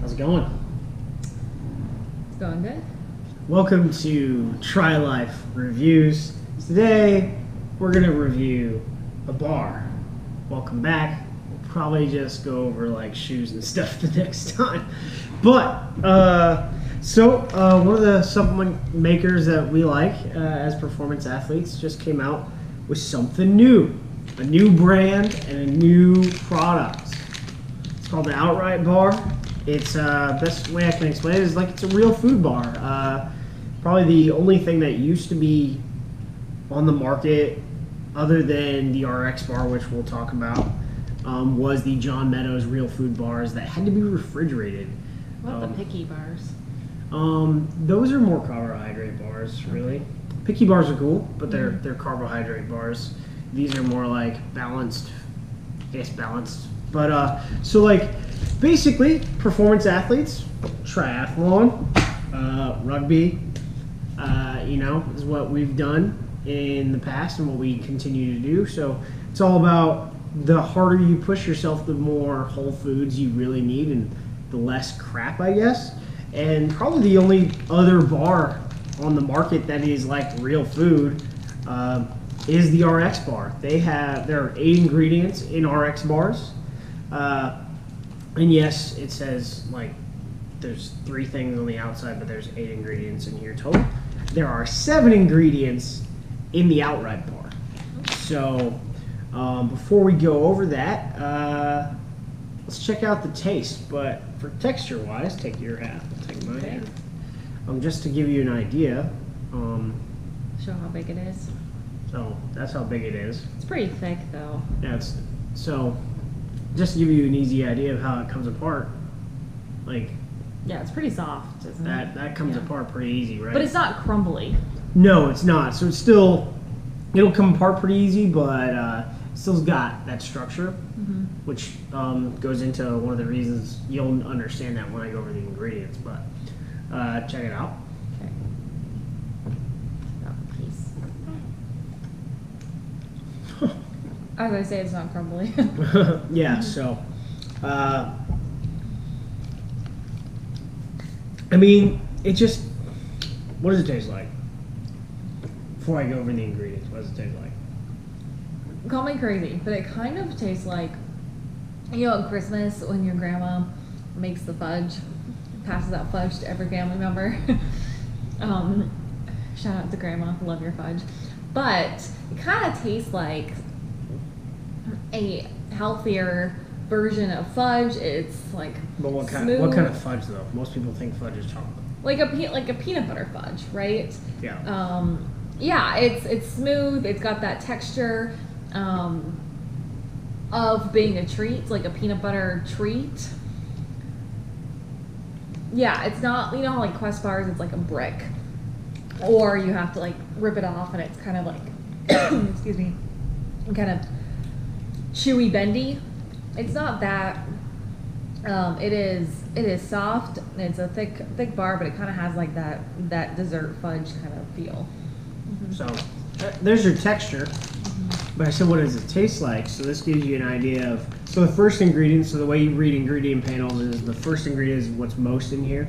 How's it going? It's going good. Welcome to Try Life Reviews. Today, we're going to review a bar. Welcome back. We'll probably just go over like shoes and stuff the next time. But, one of the supplement makers that we like as performance athletes just came out with something new. A new brand and a new product. It's called the Outright Bar. It's best way I can explain it is like it's a real food bar. Probably the only thing that used to be on the market other than the RX bar, which we'll talk about, was the John Meadows real food bars that had to be refrigerated. What about the picky bars? Those are more carbohydrate bars, really. Picky bars are cool, but they're carbohydrate bars. These are more like balanced, balanced. But so like basically performance athletes, triathlon, rugby, is what we've done in the past and what we continue to do. So it's all about the harder you push yourself, the more whole foods you really need and the less crap, I guess. And probably the only other bar on the market that is like real food is the RX bar. There are 8 ingredients in RX bars. And yes, it says like there's 3 things on the outside, but there's 8 ingredients in here total. There are 7 ingredients in the Outright bar. So before we go over that, let's check out the taste. But for texture wise, take your half, I'll take my half. Just to give you an idea. Show how big it is. So that's how big it is. It's pretty thick though. Yeah, so just to give you an easy idea of how it comes apart, like yeah, it's pretty soft, isn't it? That comes apart pretty easy, right? But it's not crumbly. No, it's not. So it'll come apart pretty easy, but it still's got that structure, which goes into one of the reasons you'll understand that when I go over the ingredients. But check it out. Okay. Got the piece. I was gonna say it's not crumbly. Yeah. So, I mean, it just. What does it taste like? Before I go over the ingredients, what does it taste like? Call me crazy, but it kind of tastes like, at Christmas when your grandma makes the fudge, passes out fudge to every family member. Shout out to grandma, love your fudge. But it kind of tastes like a healthier version of fudge. It's like But what kind of fudge though? Most people think fudge is chocolate. Like a peanut butter fudge, right? Yeah. Yeah, it's smooth. It's got that texture of being a treat, like a peanut butter treat. Yeah, it's not, how like Quest bars, it's like a brick. Or you have to like rip it off and it's kind of like, excuse me, kind of chewy bendy. It's not that. It is soft. It's a thick bar, but it kind of has like that dessert fudge kind of feel. So there's your texture. But I said, what does it taste like? So this gives you an idea of. So the first ingredient. So the way you read ingredient panels is the first ingredient is what's most in here.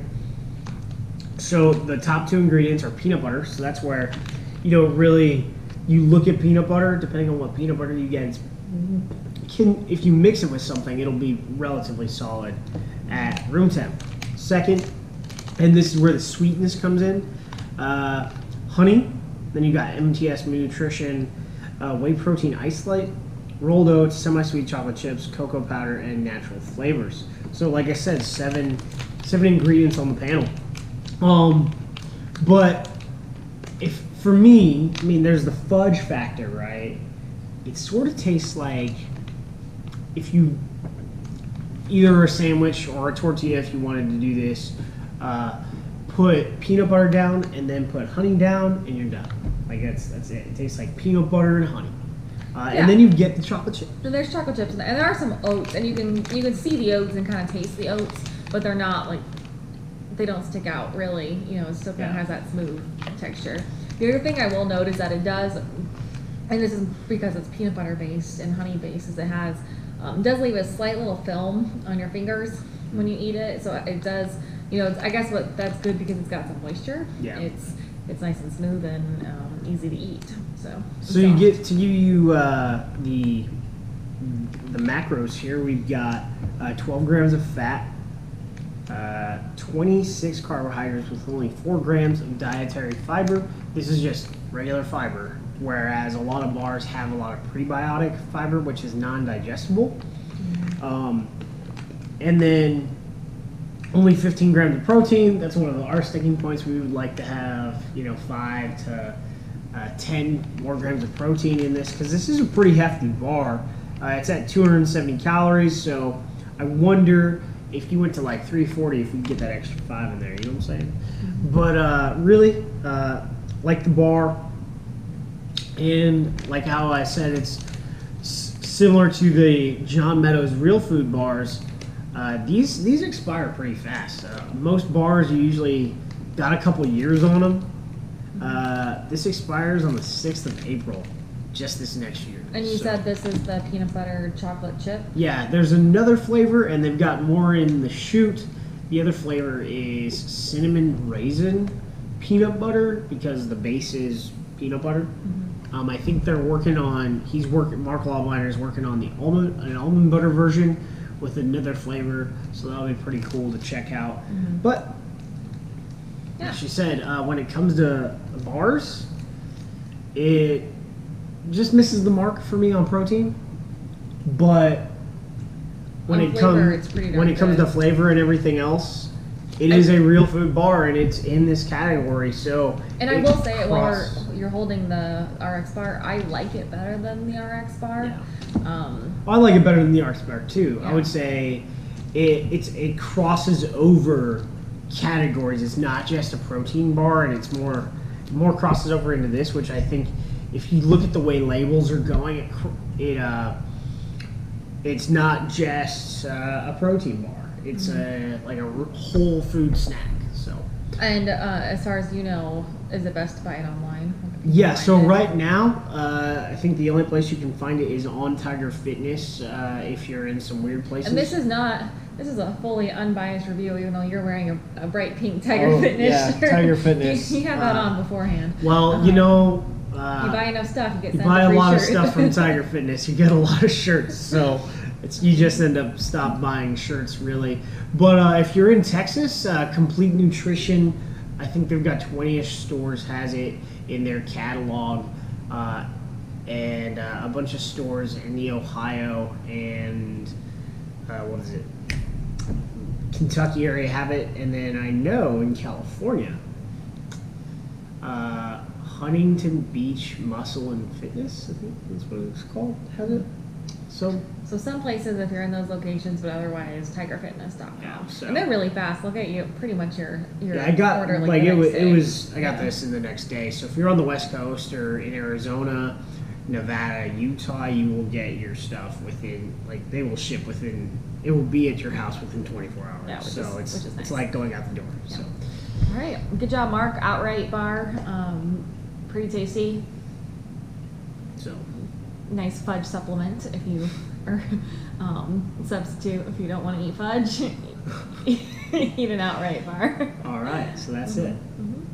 So the top 2 ingredients are peanut butter. So that's where you look at peanut butter. Depending on what peanut butter you get, if you mix it with something, it'll be relatively solid at room temp. Second, and this is where the sweetness comes in, honey. Then you got MTS Nutrition, whey protein isolate, rolled oats, semi-sweet chocolate chips, cocoa powder, and natural flavors. So like I said, seven ingredients on the panel. But if for me, there's the fudge factor, right? It sort of tastes like if you either a sandwich or a tortilla, if you wanted to do this, put peanut butter down and then put honey down, and you're done. Like that's it. It tastes like peanut butter and honey. And then you get the chocolate chip. And there's chocolate chips in there, and there are some oats, and you can see the oats and kind of taste the oats, but they're not like, they don't stick out really. It still kind of has that smooth texture. The other thing I will note is that it does, and this is because it's peanut butter based and honey based, is it does leave a slight little film on your fingers when you eat it. So it does, I guess that's good because it's got some moisture. Yeah. It's nice and smooth and easy to eat. So you get to give you the macros here. We've got 12 grams of fat, 26 carbohydrates with only 4 grams of dietary fiber. This is just regular fiber, whereas a lot of bars have a lot of prebiotic fiber, which is non-digestible. And then only 15 grams of protein. That's one of our sticking points. We would like to have 5 to 10 more grams of protein in this, because this is a pretty hefty bar. It's at 270 calories, so I wonder if you went to like 340, if we could get that extra 5 in there, you know what I'm saying? But really, like the bar, and like how I said, it's similar to the John Meadows Real Food bars. These expire pretty fast. Most bars, you usually got a couple years on them. This expires on the 6th of April, just this next year. And you said this is the peanut butter chocolate chip? Yeah, there's another flavor, and they've got more in the chute. The other flavor is cinnamon raisin peanut butter, because the base is peanut butter. I think they're working on, Marc Lobliner is working on an almond butter version with another flavor, so that'll be pretty cool to check out. But like she said, when it comes to bars, it just misses the mark for me on protein. But when it comes to flavor and everything else, it is a real food bar, and it's in this category. So, and I will say, while you're holding the RX bar, I like it better than the RX bar. Yeah. I like it better than the RX bar too. Yeah. I would say it crosses over categories. It's not just a protein bar, and it's more crosses over into this, which I think, if you look at the way labels are going, it's not just a protein bar. It's like a whole food snack. So. And as far as you know, is it best to buy it online? Yeah. So right now, I think the only place you can find it is on Tiger Fitness. If you're in some weird places. And this is a fully unbiased review, even though you're wearing a bright pink Tiger Fitness shirt. Yeah, Tiger Fitness. You had that on beforehand. Well, you buy enough stuff, you get sent a lot of stuff from Tiger Fitness. You get a lot of shirts, so you just end up stop buying shirts, really. But if you're in Texas, Complete Nutrition, I think they've got 20-ish stores has it in their catalog, and a bunch of stores in the Ohio and Kentucky area have it, and then I know in California, Huntington Beach Muscle and Fitness, I think that's what it's called, has it. So some places, if you're in those locations, but otherwise tigerfitness.com. Yeah, so. And they're really fast. Look at you, pretty much your I got order I got this in the next day. So if you're on the West Coast or in Arizona, Nevada, Utah, you will get your stuff within, they will ship within, it will be at your house within 24 hours. Yeah, which is nice. It's like going out the door. Yeah. So. All right, good job, Mark. Outright bar, pretty tasty. So. Nice fudge supplement if you or substitute if you don't want to eat fudge. Eat an outright bar. All right, so that's it. Mm-hmm.